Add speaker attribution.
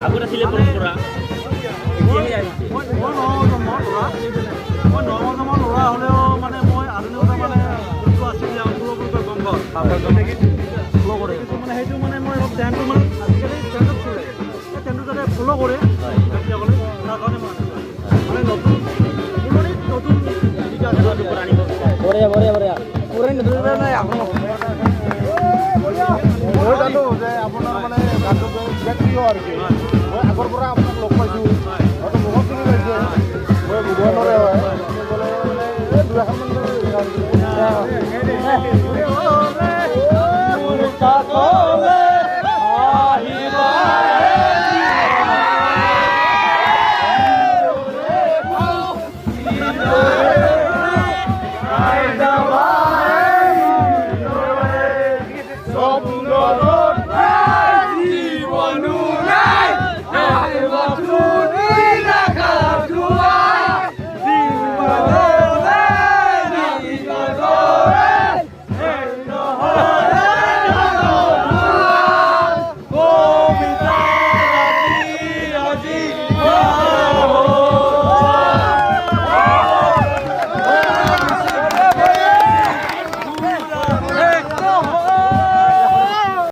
Speaker 1: আগত আছিলে পৰম্পৰা এতিয়াহে আহিছে
Speaker 2: মই নৱজন্মৰ ল'ৰা হ'লেও মানে মই আধুনিকতা মানে যোনটো আছিলে পূৰ্বপুৰুষৰ বংশ ফ'ল' কৰে মানে সেইটো মানে মই অলপ ট্ৰেণ্ডটো মানে আজিকালি ট্ৰেণ্ডত চলে সেই ট্ৰেণ্ডটো যাতে ফ'ল' কৰে ব্যক্তিসকলে তাৰ কাৰণে মানে নতুন পুৰণি নতুন বিকাশ আনিব
Speaker 1: বঢ়িয়া বঢ়িয়া বঢ়িয়া
Speaker 2: পুৰণি নতুন নাই আপোনাৰ মই জানো যে আপোনাৰ মানে গানটো প্ৰিয় আৰু কি মই আগৰ পৰা